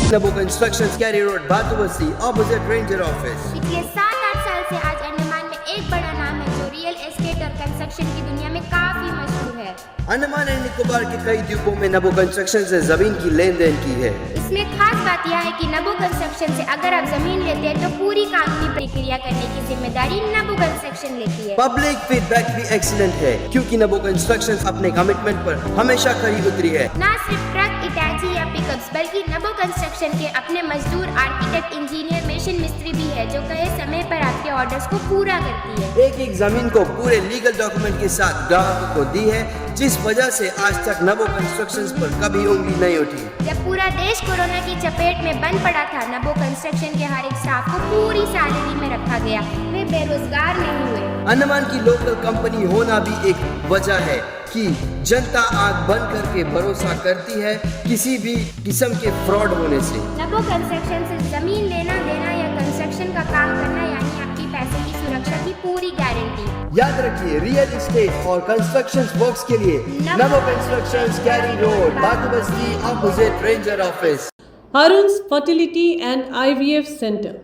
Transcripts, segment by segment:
Nabo Constructions, Cary Road, Bhatubasti, opposite Ranger Office. पिछले 7-8 साल से आज अंडमान में एक बड़ा नाम है जो रियल एस्टेट और कंस्ट्रक्शन की दुनिया में काफी मशहूर है। अंडमान एंड निकोबार के कई द्वीपों में नबो कंस्ट्रक्शन से जमीन की लेन देन की है। इसमें खास बात यह है कि नबो कंस्ट्रक्शन से अगर आप जमीन लेते हैं तो पूरी कानूनी प्रक्रिया करने की जिम्मेदारी नबो कंस्ट्रक्शन लेती है। पब्लिक फीडबैक भी एक्सीलेंट है क्योंकि नबो कंस्ट्रक्शन अपने कमिटमेंट पर हमेशा खरी उतरी है। न सिर्फ ट्रक, इटाची या पिकअप्स बल्कि नबो कंस्ट्रक्शन के अपने मजदूर, आर्किटेक्ट, इंजीनियर, मशीन मिस्त्री भी है जो कहे समय पर आपके ऑर्डर्स को पूरा करती है। एक एक जमीन को पूरे लीगल डॉक्यूमेंट के साथ ग्राहकों को दी है, जिस वजह से आज तक नबो कंस्ट्रक्शंस पर कभी उंगली नहीं उठी। जब पूरा देश कोरोना की चपेट में बंद पड़ा था, नबो कंस्ट्रक्शन के हर एक स्टाफ को पूरी सैलरी में रखा गया। वे बेरोजगार नहीं हुए। अंडमान की लोकल कंपनी होना भी एक वजह है कि जनता आंख बंद करके भरोसा करती है किसी भी किस्म के फ्रॉड होने से। नबो कंस्ट्रक्शन से जमीन लेना देना या कंस्ट्रक्शन का काम करना यानी आपकी पैसे की सुरक्षा की पूरी गारंटी। याद रखिए, रियल एस्टेट और कंस्ट्रक्शन वर्क्स के लिए Nabo constructions, Kairi road, Batubasti, opposite ranger office. Arun's fertility and IVF centre.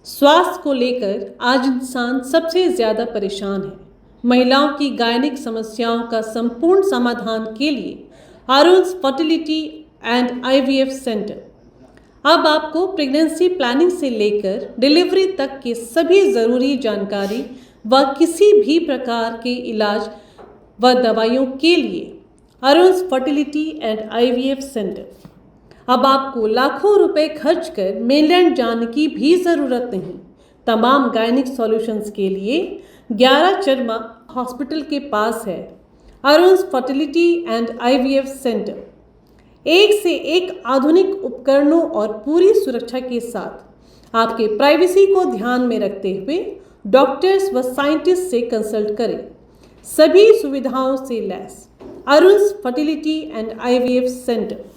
स्वास्थ्य को लेकर आज इंसान सबसे ज़्यादा परेशान है। महिलाओं की गायनिक समस्याओं का संपूर्ण समाधान के लिए अरुण्स फर्टिलिटी एंड आईवीएफ सेंटर अब आपको प्रेगनेंसी प्लानिंग से लेकर डिलीवरी तक की सभी ज़रूरी जानकारी व किसी भी प्रकार के इलाज व दवाइयों के लिए अरुण्स फर्टिलिटी एंड आईवीएफ सेंटर। अब आपको लाखों रुपए खर्च कर मेनलैंड जाने की भी ज़रूरत नहीं। तमाम गायनिक सॉल्यूशंस के लिए 11 चरमा हॉस्पिटल के पास है अरुण्स फर्टिलिटी एंड आईवीएफ सेंटर। एक से एक आधुनिक उपकरणों और पूरी सुरक्षा के साथ आपके प्राइवेसी को ध्यान में रखते हुए डॉक्टर्स व साइंटिस्ट से कंसल्ट करें। सभी सुविधाओं से lace अरुण्स fertility and IVF centre.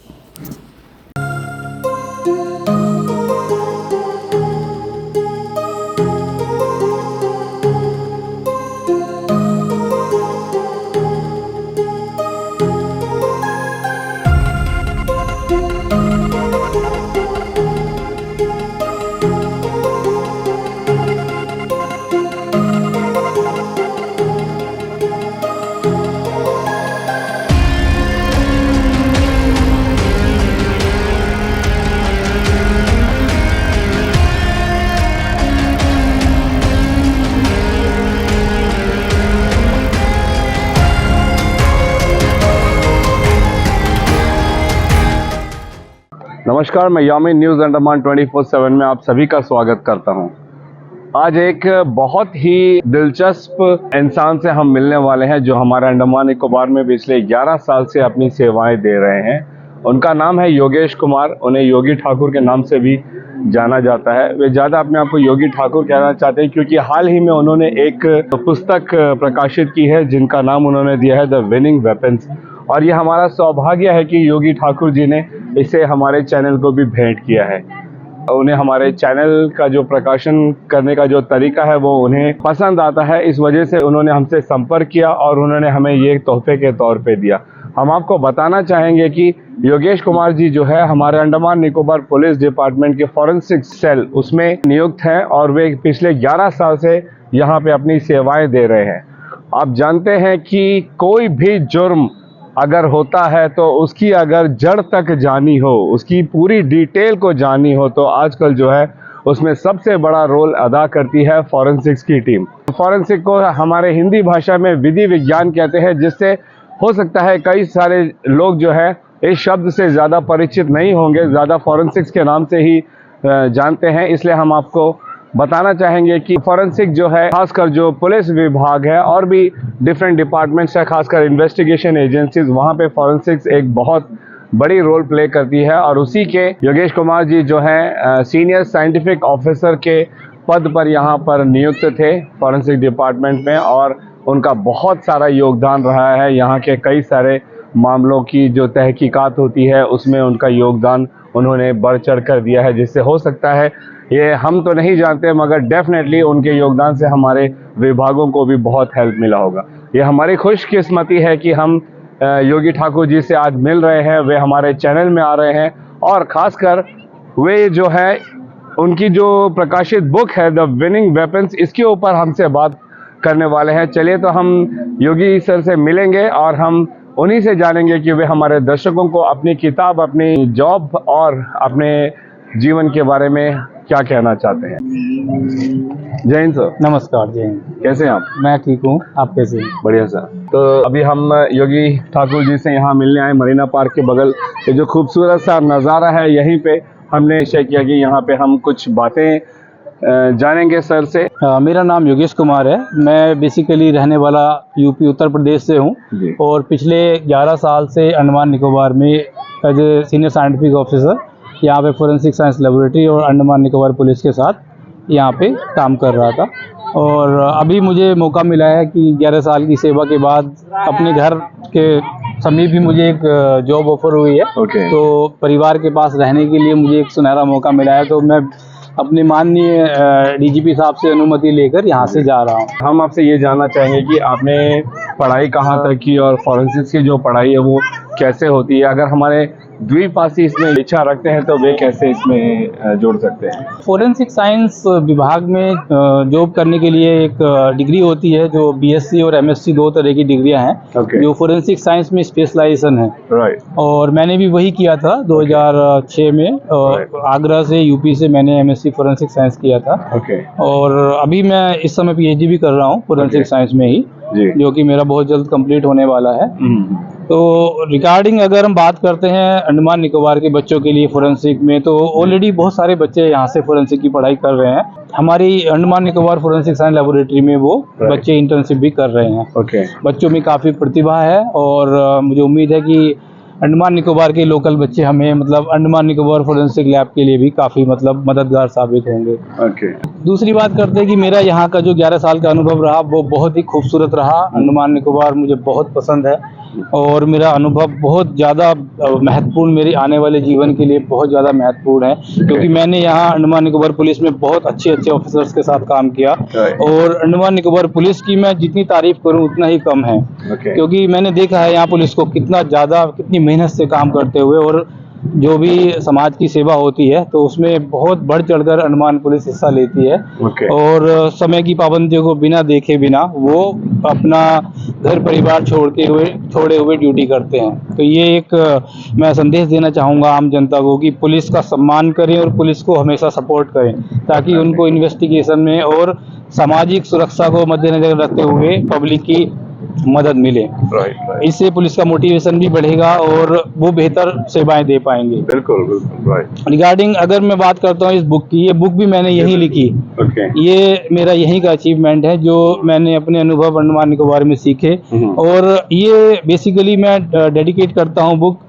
नमस्कार, मैं यामिन न्यूज़ अंडमान 24/7 में आप सभी का स्वागत करता हूं। आज एक बहुत ही दिलचस्प इंसान से हम मिलने वाले हैं जो हमारे अंडमान निकोबार में पिछले 11 साल से अपनी सेवाएं दे रहे हैं। उनका नाम है योगेश कुमार। उन्हें योगी ठाकुर के नाम से भी जाना जाता है। वे ज़्यादा अपने आप को योगी ठाकुर कहना चाहते हैं क्योंकि हाल ही में उन्होंने एक पुस्तक प्रकाशित की है जिनका नाम उन्होंने दिया है द विनिंग वेपन्स। और ये हमारा सौभाग्य है कि योगी ठाकुर जी ने इसे हमारे चैनल को भी भेंट किया है। उन्हें हमारे चैनल का जो प्रकाशन करने का जो तरीका है वो उन्हें पसंद आता है। इस वजह से उन्होंने हमसे संपर्क किया और उन्होंने हमें ये तोहफे के तौर पे दिया। हम आपको बताना चाहेंगे कि योगेश कुमार जी जो है हमारे अंडमान निकोबार पुलिस डिपार्टमेंट के फॉरेंसिक सेल उसमें नियुक्त हैं और वे पिछले 11 साल से यहाँ पे अपनी सेवाएं दे रहे हैं। आप जानते हैं कि कोई भी जुर्म अगर होता है तो उसकी अगर जड़ तक जानी हो, उसकी पूरी डिटेल को जानी हो तो आजकल जो है उसमें सबसे बड़ा रोल अदा करती है फॉरेंसिक्स की टीम। फॉरेंसिक को हमारे हिंदी भाषा में विधि विज्ञान कहते हैं, जिससे हो सकता है कई सारे लोग जो है इस शब्द से ज़्यादा परिचित नहीं होंगे, ज़्यादा फॉरेंसिक्स के नाम से ही जानते हैं। इसलिए हम आपको बताना चाहेंगे कि फॉरेंसिक जो है खासकर जो पुलिस विभाग है और भी डिफरेंट डिपार्टमेंट्स है, खासकर इन्वेस्टिगेशन एजेंसीज, वहाँ पे फॉरेंसिक्स एक बहुत बड़ी रोल प्ले करती है। और उसी के योगेश कुमार जी जो है सीनियर साइंटिफिक ऑफिसर के पद पर यहाँ पर नियुक्त थे फॉरेंसिक डिपार्टमेंट में और उनका बहुत सारा योगदान रहा है। यहाँ के कई सारे मामलों की जो तहकीकात होती है उसमें उनका योगदान उन्होंने बढ़ चढ़ कर दिया है, जिससे हो सकता है ये हम तो नहीं जानते मगर डेफिनेटली उनके योगदान से हमारे विभागों को भी बहुत हेल्प मिला होगा। ये हमारी खुशकिस्मती है कि हम योगी ठाकुर जी से आज मिल रहे हैं, वे हमारे चैनल में आ रहे हैं और ख़ासकर वे जो है उनकी जो प्रकाशित बुक है द विनिंग वेपन्स, इसके ऊपर हमसे बात करने वाले हैं। चलिए तो हम योगी सर से मिलेंगे और हम उन्हीं से जानेंगे कि वे हमारे दर्शकों को अपनी किताब, अपनी जॉब और अपने जीवन के बारे में क्या कहना चाहते हैं। जय हिंद सर। नमस्कार। जय हिंद। कैसे हैं आप? मैं ठीक हूँ, आप कैसे हैं? बढ़िया सर। तो अभी हम योगी ठाकुर जी से यहाँ मिलने आए मरीना पार्क के बगल। ये जो खूबसूरत सा नज़ारा है, यहीं पे हमने निश्चय किया कि यहाँ पे हम कुछ बातें जानेंगे सर से। मेरा नाम योगेश कुमार है। मैं बेसिकली रहने वाला यूपी उत्तर प्रदेश से हूँ जी। और पिछले 11 साल से अंडमान निकोबार में as a senior scientific officer यहाँ पे फोरेंसिक साइंस लेबोरेटरी और अंडमान निकोबार पुलिस के साथ यहाँ पे काम कर रहा था। और अभी मुझे मौका मिला है कि 11 साल की सेवा के बाद अपने घर के समीप ही मुझे एक जॉब ऑफर हुई है। Okay. तो परिवार के पास रहने के लिए मुझे एक सुनहरा मौका मिला है, तो मैं अपने माननीय डीजीपी साहब से अनुमति लेकर यहाँ से जा रहा हूँ। हम आपसे ये जानना चाहेंगे कि आपने पढ़ाई कहाँ तक की और फॉरेंसिक्स की जो पढ़ाई है वो कैसे होती है। अगर हमारे द्विपासी इसमें इच्छा रखते हैं तो वे कैसे इसमें जोड़ सकते हैं? फोरेंसिक साइंस विभाग में जॉब करने के लिए एक डिग्री होती है जो बीएससी और एमएससी, 2 तरह की डिग्रियां हैं। Okay. जो फोरेंसिक साइंस में स्पेशलाइजेशन है। राइट। और मैंने भी वही किया था 2006 में। आगरा से, यूपी से मैंने एमएससी फोरेंसिक साइंस किया था। ओके। और अभी मैं इस समय पीएचडी भी कर रहा हूँ फोरेंसिक साइंस में ही, जी। जो कि मेरा बहुत जल्द कंप्लीट होने वाला है। तो रिगार्डिंग अगर हम बात करते हैं अंडमान निकोबार के बच्चों के लिए फोरेंसिक में, तो ऑलरेडी बहुत सारे बच्चे यहाँ से फोरेंसिक की पढ़ाई कर रहे हैं। हमारी Andaman Nicobar forensic science laboratory में वो बच्चे इंटर्नशिप भी कर रहे हैं। ओके। बच्चों में काफ़ी प्रतिभा है और मुझे उम्मीद है कि अंडमान निकोबार के लोकल बच्चे हमें मतलब अंडमान निकोबार फोरेंसिक लैब के लिए भी काफ़ी मतलब मददगार साबित होंगे। ओके। दूसरी बात करते हैं कि मेरा यहाँ का जो 11 साल का अनुभव रहा वो बहुत ही खूबसूरत रहा। अंडमान निकोबार मुझे बहुत पसंद है और मेरा अनुभव बहुत ज़्यादा महत्वपूर्ण, मेरे आने वाले जीवन के लिए बहुत ज़्यादा महत्वपूर्ण है, क्योंकि मैंने यहाँ अंडमान निकोबार पुलिस में बहुत अच्छे ऑफिसर्स के साथ काम किया। और अंडमान निकोबार पुलिस की मैं जितनी तारीफ करूँ उतना ही कम है। क्योंकि मैंने देखा है यहाँ पुलिस को कितनी मेहनत से काम करते हुए, और जो भी समाज की सेवा होती है तो उसमें बहुत बढ़ चढ़कर अंडमान पुलिस हिस्सा लेती है। और समय की पाबंदियों को बिना देखे बिना वो अपना घर परिवार छोड़े हुए ड्यूटी करते हैं। तो ये एक मैं संदेश देना चाहूँगा आम जनता को कि पुलिस का सम्मान करें और पुलिस को हमेशा सपोर्ट करें, ताकि उनको इन्वेस्टिगेशन में और सामाजिक सुरक्षा को मद्देनजर रखते हुए पब्लिक की मदद मिले। राइट। इससे पुलिस का मोटिवेशन भी बढ़ेगा और वो बेहतर सेवाएं दे पाएंगे। बिल्कुल बिल्कुल। राइट। रिगार्डिंग अगर मैं बात करता हूँ इस बुक की, ये बुक भी मैंने यहीं लिखी। ओके। ये मेरा यहीं का अचीवमेंट है जो मैंने अपने अनुभव अंडमान निकोबार में सीखे। और ये बेसिकली मैं डेडिकेट करता हूँ बुक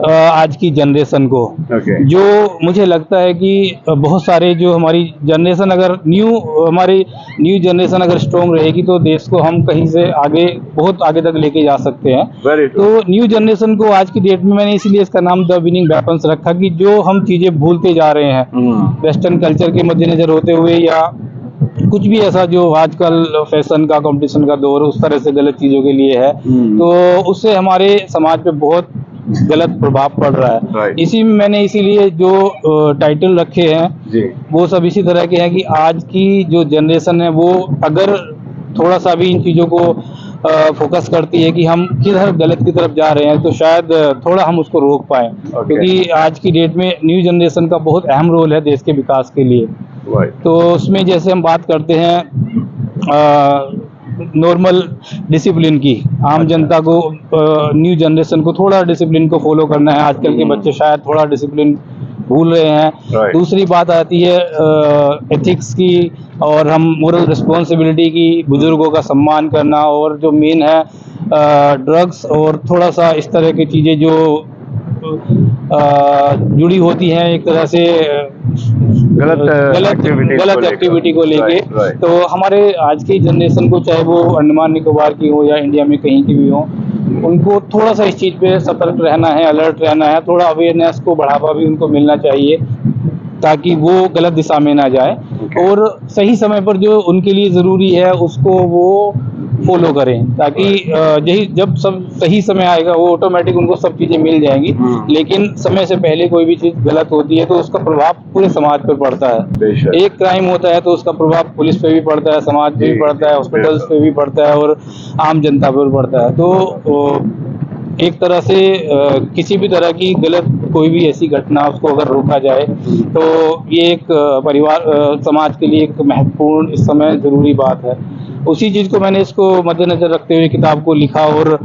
आज की जनरेशन को। जो मुझे लगता है कि बहुत सारे जो हमारी जनरेशन, अगर हमारी न्यू जनरेशन अगर स्ट्रॉन्ग रहेगी तो देश को हम कहीं से बहुत आगे तक लेके जा सकते हैं। तो न्यू जनरेशन को आज की डेट में मैंने इसीलिए इसका नाम द विनिंग वेपन्स रखा कि जो हम चीजें भूलते जा रहे हैं वेस्टर्न कल्चर के मद्देनजर होते हुए, या कुछ भी ऐसा जो आजकल फैशन का, कंपटीशन का दौर उस तरह से गलत चीजों के लिए है, तो उससे हमारे समाज पे बहुत गलत प्रभाव पड़ रहा है। इसी में मैंने इसीलिए जो टाइटल रखे हैं वो सब इसी तरह के हैं कि आज की जो जनरेशन है वो अगर थोड़ा सा भी इन चीज़ों को फोकस करती है कि हम किधर गलत की तरफ जा रहे हैं, तो शायद थोड़ा हम उसको रोक पाएं। क्योंकि आज की डेट में न्यू जनरेशन का बहुत अहम रोल है देश के विकास के लिए। तो उसमें जैसे हम बात करते हैं नॉर्मल डिसिप्लिन की, आम जनता को, न्यू जनरेशन को थोड़ा डिसिप्लिन को फॉलो करना है। आजकल के बच्चे शायद थोड़ा डिसिप्लिन भूल रहे हैं। दूसरी बात आती है एथिक्स की, और हम मोरल रिस्पॉन्सिबिलिटी की, बुजुर्गों का सम्मान करना, और जो मेन है ड्रग्स और थोड़ा सा इस तरह की चीज़ें जो जुड़ी होती हैं एक तरह से गलत एक्टिविटी को लेके। तो हमारे आज की जनरेशन को, चाहे वो अंडमान निकोबार की हो या इंडिया में कहीं की भी हो, उनको थोड़ा सा इस चीज़ पे सतर्क रहना है, अलर्ट रहना है। थोड़ा अवेयरनेस को बढ़ावा भी उनको मिलना चाहिए ताकि वो गलत दिशा में ना जाए। और सही समय पर जो उनके लिए ज़रूरी है उसको वो फॉलो करें, ताकि यही जब सब सही समय आएगा वो ऑटोमेटिक उनको सब चीज़ें मिल जाएंगी। लेकिन समय से पहले कोई भी चीज़ गलत होती है तो उसका प्रभाव पूरे समाज पर पड़ता है। एक क्राइम होता है तो उसका प्रभाव पुलिस पे भी पड़ता है, समाज पे भी पड़ता है, हॉस्पिटल्स पे भी पड़ता है और आम जनता पर भी पड़ता है। तो एक तरह से किसी भी तरह की गलत कोई भी ऐसी घटना उसको अगर रोका जाए तो ये एक परिवार समाज के लिए एक महत्वपूर्ण इस समय ज़रूरी बात है। उसी चीज़ को मैंने इसको मद्देनज़र रखते हुए किताब को लिखा और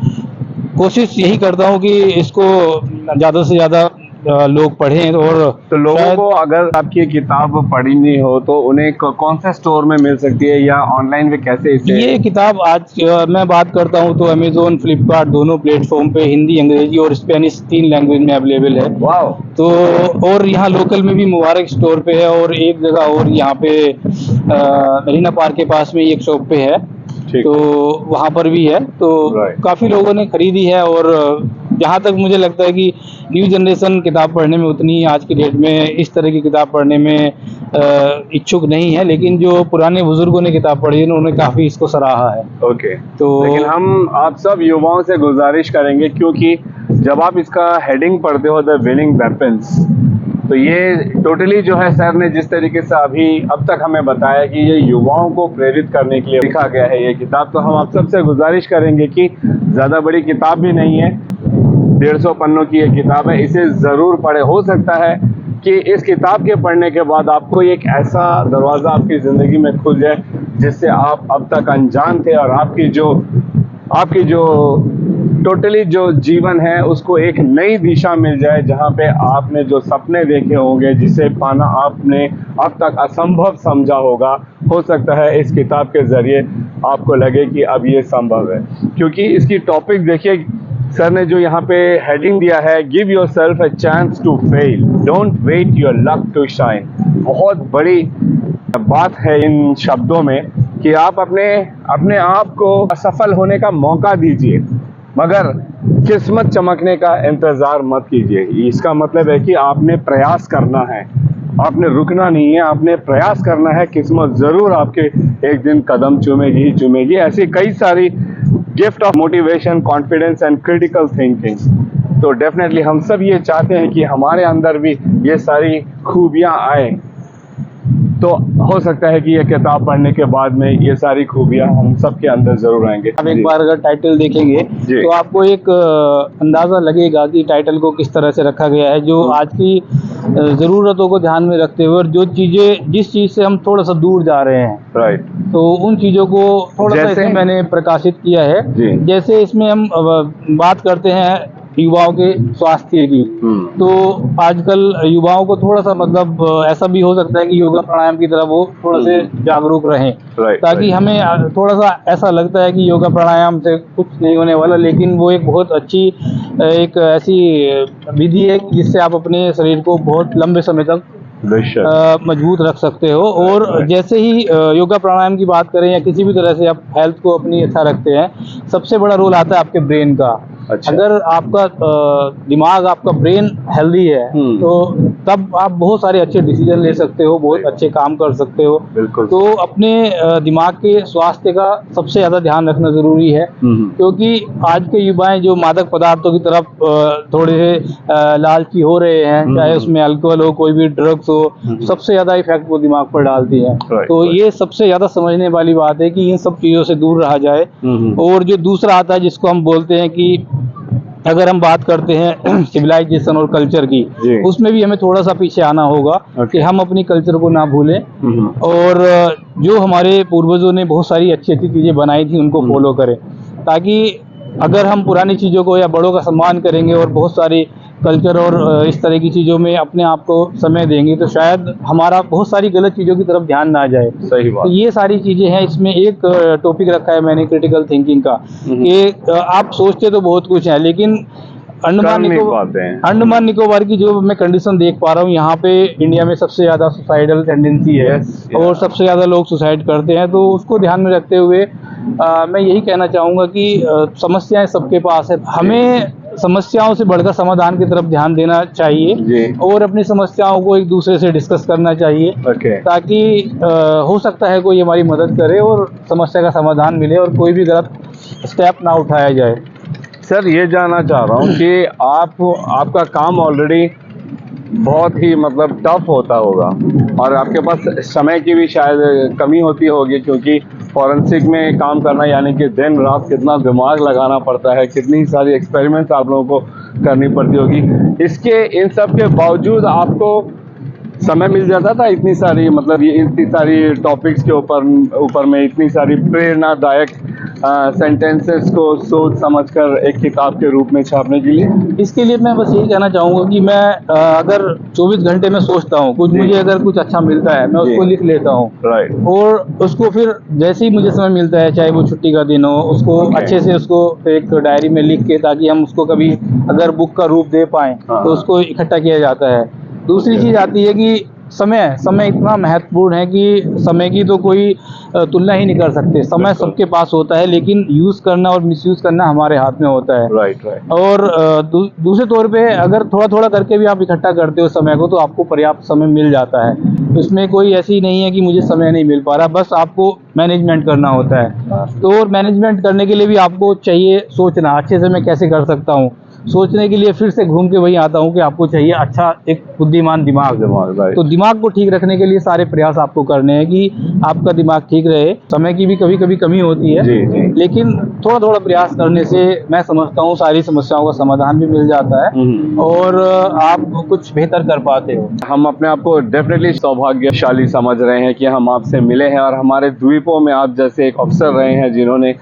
कोशिश यही करता हूँ कि इसको ज़्यादा से ज़्यादा लोग पढ़ें। और तो लोगों को अगर आपकी ये किताब पढ़नी हो तो उन्हें कौन से स्टोर में मिल सकती है या ऑनलाइन में कैसे इसे? ये किताब आज मैं बात करता हूँ तो अमेज़न, फ्लिपकार्ट दोनों प्लेटफॉर्म पे हिंदी, अंग्रेजी और स्पेनिश 3 लैंग्वेज में अवेलेबल है। वाह। तो और यहाँ लोकल में भी मुबारक स्टोर पे है और एक जगह और यहाँ पे मरीना पार्क के पास में एक शॉप पे है, तो वहाँ पर भी है। तो काफ़ी लोगों ने खरीदी है और जहाँ तक मुझे लगता है कि न्यू जनरेशन किताब पढ़ने में उतनी आज की डेट में इस तरह की किताब पढ़ने में इच्छुक नहीं है, लेकिन जो पुराने बुजुर्गों ने किताब पढ़ी है उन्होंने काफ़ी इसको सराहा है। ओके। तो लेकिन हम आप सब युवाओं से गुजारिश करेंगे, क्योंकि जब आप इसका हेडिंग पढ़ते हो द विनिंग वेपन्स, तो ये टोटली जो है सर ने जिस तरीके से अभी अब तक हमें बताया कि ये युवाओं को प्रेरित करने के लिए लिखा गया है ये किताब, तो हम आप सबसे गुजारिश करेंगे कि ज़्यादा बड़ी किताब भी नहीं है, 150 पन्नों की ये किताब है, इसे ज़रूर पढ़े। हो सकता है कि इस किताब के पढ़ने के बाद आपको एक ऐसा दरवाज़ा आपकी ज़िंदगी में खुल जाए जिससे आप अब तक अनजान थे और आपकी जो टोटली जो जीवन है उसको एक नई दिशा मिल जाए, जहाँ पे आपने जो सपने देखे होंगे जिसे पाना आपने अब तक असंभव समझा होगा, हो सकता है इस किताब के ज़रिए आपको लगे कि अब ये संभव है। क्योंकि इसकी टॉपिक देखिए, सर ने जो यहाँ पे हेडिंग दिया है, give yourself a chance to fail, don't wait your luck to shine. बहुत बड़ी बात है इन शब्दों में कि आप अपने आप को असफल होने का मौका दीजिए, मगर किस्मत चमकने का इंतज़ार मत कीजिए। इसका मतलब है कि आपने प्रयास करना है, आपने रुकना नहीं है, आपने प्रयास करना है। किस्मत ज़रूर आपके एक दिन कदम चूमेगी ही चूमेगी। ऐसी कई सारी gift of motivation, confidence and critical thinking, तो डेफिनेटली हम सब ये चाहते हैं कि हमारे अंदर भी ये सारी खूबियाँ आए। तो हो सकता है कि ये किताब पढ़ने के बाद में ये सारी खूबियाँ हम सब के अंदर जरूर आएंगे। आप एक बार अगर टाइटल देखेंगे तो आपको एक अंदाज़ा लगेगा कि टाइटल को किस तरह से रखा गया है, जो आज की ज़रूरतों को ध्यान में रखते हुए और जिस चीज़ से हम थोड़ा सा दूर जा रहे हैं, राइट, तो उन चीज़ों को थोड़ा सा इसमें मैंने प्रकाशित किया है। जैसे इसमें हम बात करते हैं युवाओं के स्वास्थ्य की, तो आजकल युवाओं को थोड़ा सा मतलब ऐसा भी हो सकता है कि योगा प्राणायाम की तरफ वो थोड़ा से जागरूक रहें, ताकि हमें थोड़ा सा ऐसा लगता है कि योगा प्राणायाम से कुछ नहीं होने वाला, लेकिन वो एक बहुत अच्छी एक ऐसी विधि है जिससे आप अपने शरीर को बहुत लंबे समय तक मजबूत रख सकते हो। और जैसे ही योगा प्राणायाम की बात करें या किसी भी तरह से आप हेल्थ को अपनी अच्छा रखते हैं, सबसे बड़ा रोल आता है आपके ब्रेन का। अगर आपका दिमाग, आपका ब्रेन हेल्दी है तो तब आप बहुत सारे अच्छे डिसीजन ले सकते हो, बहुत अच्छे काम कर सकते हो। तो अपने दिमाग के स्वास्थ्य का सबसे ज़्यादा ध्यान रखना ज़रूरी है, क्योंकि आज के युवाएं जो मादक पदार्थों की तरफ थोड़े से लालची हो रहे हैं, चाहे उसमें अल्कोहल हो, कोई भी ड्रग्स हो, सबसे ज़्यादा इफेक्ट वो दिमाग पर डालती है। तो ये सबसे ज़्यादा समझने वाली बात है कि इन सब चीज़ों से दूर रहा जाए। और जो दूसरा आता है जिसको हम बोलते हैं कि अगर हम बात करते हैं सिविलाइजेशन और कल्चर की, उसमें भी हमें थोड़ा सा पीछे आना होगा कि हम अपनी कल्चर को ना भूलें और जो हमारे पूर्वजों ने बहुत सारी अच्छी अच्छी चीज़ें बनाई थी उनको फॉलो करें, ताकि अगर हम पुरानी चीज़ों को या बड़ों का सम्मान करेंगे और बहुत सारी कल्चर और इस तरह की चीज़ों में अपने आप को समय देंगे, तो शायद हमारा बहुत सारी गलत चीज़ों की तरफ ध्यान ना जाए। सही बात। तो ये सारी चीज़ें हैं। इसमें एक टॉपिक रखा है मैंने क्रिटिकल थिंकिंग का, कि आप सोचते तो बहुत कुछ है, लेकिन अंडमान निकोबार की जो मैं कंडीशन देख पा रहा हूँ, यहाँ पे इंडिया में सबसे ज़्यादा सुसाइडल टेंडेंसी है और सबसे ज़्यादा लोग सुसाइड करते हैं। तो उसको ध्यान में रखते हुए मैं यही कहना चाहूँगा कि समस्याएं सबके पास है, हमें समस्याओं से बढ़कर समाधान की तरफ ध्यान देना चाहिए जी। और अपनी समस्याओं को एक दूसरे से डिस्कस करना चाहिए ओके। ताकि हो सकता है कोई हमारी मदद करे और समस्या का समाधान मिले और कोई भी गलत स्टेप ना उठाया जाए। सर ये जानना चाह रहा हूँ कि आपका काम ऑलरेडी बहुत ही मतलब टफ होता होगा और आपके पास समय की भी शायद कमी होती होगी, क्योंकि फॉरेंसिक में काम करना यानी कि दिन रात कितना दिमाग लगाना पड़ता है, कितनी सारी एक्सपेरिमेंट्स आप लोगों को करनी पड़ती होगी। इन सब के बावजूद आपको समय मिल जाता था इतनी सारी मतलब ये इतनी सारी टॉपिक्स के ऊपर में इतनी सारी प्रेरणादायक सेंटेंसेस को सोच समझकर एक किताब के रूप में छापने के लिए? इसके लिए मैं बस यही कहना चाहूँगा कि मैं अगर 24 घंटे में सोचता हूँ कुछ, मुझे अगर कुछ अच्छा मिलता है मैं उसको लिख लेता हूँ। राइट। और उसको फिर जैसे ही मुझे समय मिलता है, चाहे वो छुट्टी का दिन हो, उसको अच्छे से उसको एक डायरी में लिख के, ताकि हम उसको कभी अगर बुक का रूप दे पाएँ तो उसको इकट्ठा किया जाता है। दूसरी चीज़ आती है कि समय इतना महत्वपूर्ण है कि समय की तो कोई तुलना ही नहीं कर सकते। समय सबके पास होता है, लेकिन यूज़ करना और मिसयूज़ करना हमारे हाथ में होता है। राइट। और दूसरे तौर पे अगर थोड़ा थोड़ा करके भी आप इकट्ठा करते हो समय को, तो आपको पर्याप्त समय मिल जाता है। इसमें कोई ऐसी नहीं है कि मुझे समय नहीं मिल पा रहा, बस आपको मैनेजमेंट करना होता है। तो और मैनेजमेंट करने के लिए भी आपको चाहिए सोचना, अच्छे से मैं कैसे कर सकता हूँ। सोचने के लिए फिर से घूम के वही आता हूँ कि आपको चाहिए अच्छा एक बुद्धिमान दिमाग। तो दिमाग को ठीक रखने के लिए सारे प्रयास आपको करने हैं कि आपका दिमाग ठीक रहे। समय की भी कभी कभी कमी होती है, जी। लेकिन थोड़ा थोड़ा प्रयास करने से मैं समझता हूँ सारी समस्याओं का समाधान भी मिल जाता है और आप कुछ बेहतर कर पाते हो। हम अपने आप को डेफिनेटली सौभाग्यशाली समझ रहे हैं कि हम आपसे मिले हैं और हमारे द्वीपों में आप जैसे एक अफसर रहे हैं जिन्होंने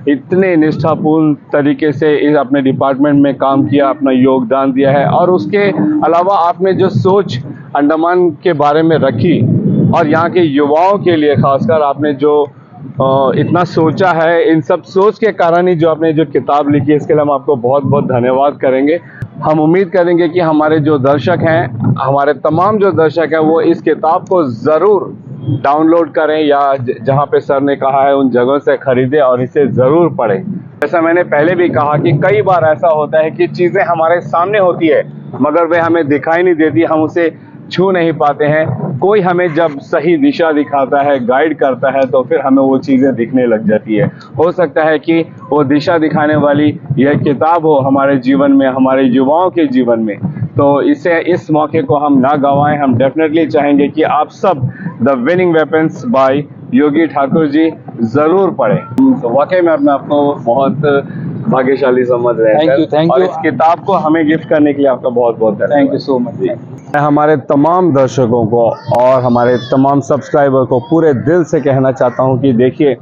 इतने निष्ठापूर्ण तरीके से इस अपने डिपार्टमेंट में काम किया, अपना योगदान दिया है। और उसके अलावा आपने जो सोच अंडमान के बारे में रखी और यहाँ के युवाओं के लिए खासकर आपने जो इतना सोचा है, इन सब सोच के कारण ही जो आपने जो किताब लिखी है, इसके लिए हम आपको बहुत बहुत धन्यवाद करेंगे। हम उम्मीद करेंगे कि हमारे जो दर्शक हैं, हमारे तमाम जो दर्शक हैं, वो इस किताब को ज़रूर डाउनलोड करें या जहाँ पे सर ने कहा है उन जगहों से खरीदें और इसे ज़रूर पढ़ें। जैसा मैंने पहले भी कहा कि कई बार ऐसा होता है कि चीज़ें हमारे सामने होती है मगर वे हमें दिखाई नहीं देती, हम उसे छू नहीं पाते हैं। कोई हमें जब सही दिशा दिखाता है, गाइड करता है, तो फिर हमें वो चीज़ें दिखने लग जाती है। हो सकता है कि वो दिशा दिखाने वाली यह किताब हो हमारे जीवन में, हमारे युवाओं के जीवन में। तो इस मौके को हम ना गंवाएं। हम डेफिनेटली चाहेंगे कि आप सब द विनिंग वेपन्स बाय योगी ठाकुर जी ज़रूर पढ़ें। तो वाकई में अपने आप को बहुत भाग्यशाली समझ रहे हैं। थैंक और यू। इस किताब को हमें गिफ्ट करने के लिए आपका बहुत बहुत धन्यवाद। Thank you so much. मैं हमारे तमाम दर्शकों को और हमारे तमाम सब्सक्राइबर को पूरे दिल से कहना चाहता हूं कि देखिए,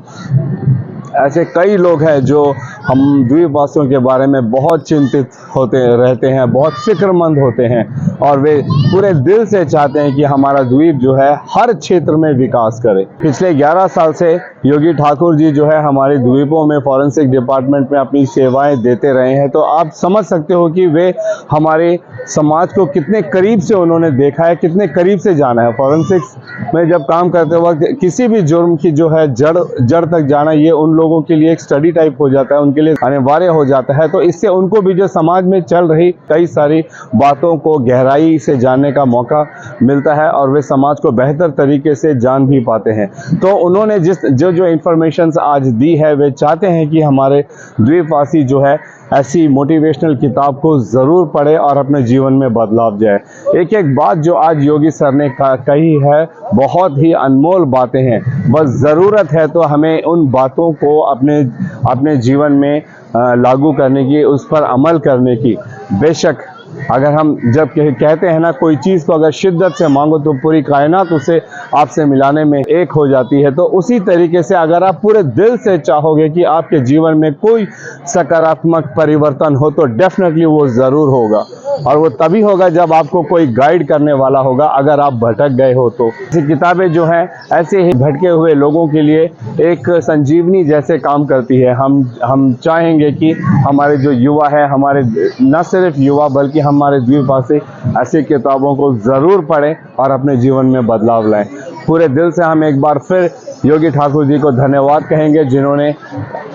ऐसे कई लोग हैं जो हम द्वीपवासियों के बारे में बहुत चिंतित होते रहते हैं, बहुत फिक्रमंद होते हैं और वे पूरे दिल से चाहते हैं कि हमारा द्वीप जो है हर क्षेत्र में विकास करे। पिछले 11 साल से योगी ठाकुर जी जो है हमारे द्वीपों में फॉरेंसिक डिपार्टमेंट में अपनी सेवाएं देते रहे हैं। तो आप समझ सकते हो कि वे हमारे समाज को कितने करीब से उन्होंने देखा है, कितने करीब से जाना है। फॉरेंसिक्स में जब काम करते वक्त किसी भी जुर्म की जो है जड़ तक जाना, ये उन लोगों के लिए एक स्टडी टाइप हो जाता है, उनके लिए अनिवार्य हो जाता है। तो इससे उनको भी जो समाज में चल रही कई सारी बातों को गहराई से जानने का मौका मिलता है और वे समाज को बेहतर तरीके से जान भी पाते हैं। तो उन्होंने जो इंफॉर्मेशन आज दी है, वे चाहते हैं कि हमारे द्वीपवासी जो है ऐसी मोटिवेशनल किताब को ज़रूर पढ़े और अपने जीवन में बदलाव जाए। एक एक बात जो आज योगी सर ने कही है, बहुत ही अनमोल बातें हैं। बस ज़रूरत है तो हमें उन बातों को अपने जीवन में लागू करने की, उस पर अमल करने की। बेशक अगर हम जब कहते हैं ना, कोई चीज़ को अगर शिद्दत से मांगो तो पूरी कायनात उसे आपसे मिलाने में एक हो जाती है। तो उसी तरीके से अगर आप पूरे दिल से चाहोगे कि आपके जीवन में कोई सकारात्मक परिवर्तन हो, तो डेफिनेटली वो ज़रूर होगा। और वो तभी होगा जब आपको कोई गाइड करने वाला होगा, अगर आप भटक गए हो तो। ऐसी किताबें जो हैं ऐसे ही भटके हुए लोगों के लिए एक संजीवनी जैसे काम करती है। हम चाहेंगे कि हमारे जो युवा है, हमारे न सिर्फ युवा बल्कि हमारे द्वीपवासी ऐसी किताबों को ज़रूर पढ़ें और अपने जीवन में बदलाव लाएं। पूरे दिल से हम एक बार फिर योगी ठाकुर जी को धन्यवाद कहेंगे, जिन्होंने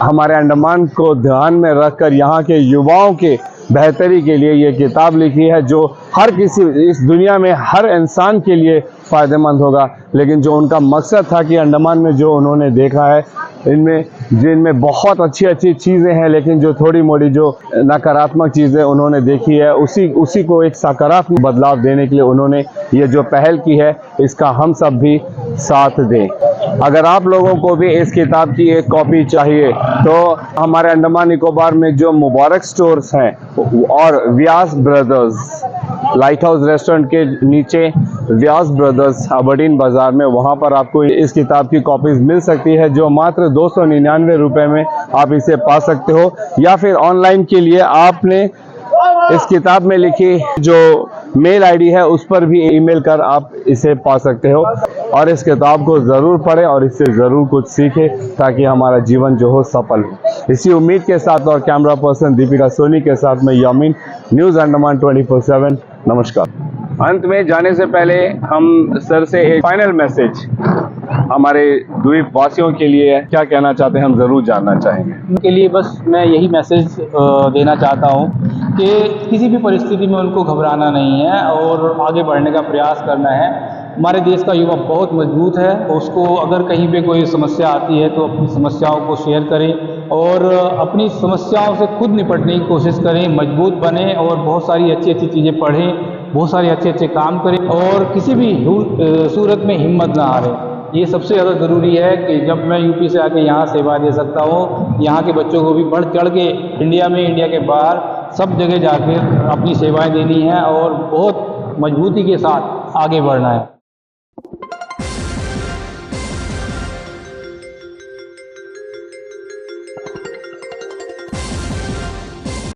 हमारे अंडमान को ध्यान में रखकर यहाँ के युवाओं के बेहतरी के लिए ये किताब लिखी है, जो हर किसी इस दुनिया में हर इंसान के लिए फ़ायदेमंद होगा। लेकिन जो उनका मकसद था कि अंडमान में जो उन्होंने देखा है, जिनमें बहुत अच्छी अच्छी चीज़ें हैं, लेकिन जो थोड़ी मोड़ी जो नकारात्मक चीज़ें उन्होंने देखी है, उसी को एक सकारात्मक बदलाव देने के लिए उन्होंने ये जो पहल की है, इसका हम सब भी साथ दें। अगर आप लोगों को भी इस किताब की एक कॉपी चाहिए तो हमारे अंडमान निकोबार में जो मुबारक स्टोर्स हैं और व्यास ब्रदर्स लाइट हाउस रेस्टोरेंट के नीचे व्यास ब्रदर्स अबरडीन बाज़ार में, वहाँ पर आपको इस किताब की कॉपीज़ मिल सकती है, जो मात्र 299 रुपये में आप इसे पा सकते हो। या फिर ऑनलाइन के लिए आपने इस किताब में लिखी जो मेल आईडी है उस पर भी ईमेल कर आप इसे पा सकते हो। और इस किताब को ज़रूर पढ़ें और इससे ज़रूर कुछ सीखें, ताकि हमारा जीवन जो हो सफल हो। इसी उम्मीद के साथ और कैमरा पर्सन दीपिका सोनी के साथ मैं यामीन, न्यूज़ अंडमान 24/7। नमस्कार। अंत में जाने से पहले हम सर से एक फाइनल मैसेज हमारे द्वीप वासियों के लिए क्या कहना चाहते हैं, हम ज़रूर जानना चाहेंगे। उनके लिए बस मैं यही मैसेज देना चाहता हूँ कि किसी भी परिस्थिति में उनको घबराना नहीं है और आगे बढ़ने का प्रयास करना है। हमारे देश का युवा बहुत मजबूत है, उसको अगर कहीं पे कोई समस्या आती है तो अपनी समस्याओं को शेयर करें और अपनी समस्याओं से खुद निपटने की कोशिश करें, मजबूत बने और बहुत सारी अच्छी अच्छी चीज़ें पढ़ें, बहुत सारे अच्छे अच्छे काम करें और किसी भी सूरत में हिम्मत ना हारें। ये सबसे ज़्यादा ज़रूरी है कि जब मैं यूपी से आके यहाँ सेवा दे सकता हूँ, यहाँ के बच्चों को भी बढ़ चढ़ के इंडिया में, इंडिया के बाहर सब जगह जाकर अपनी सेवाएं देनी है और बहुत मजबूती के साथ आगे बढ़ना है।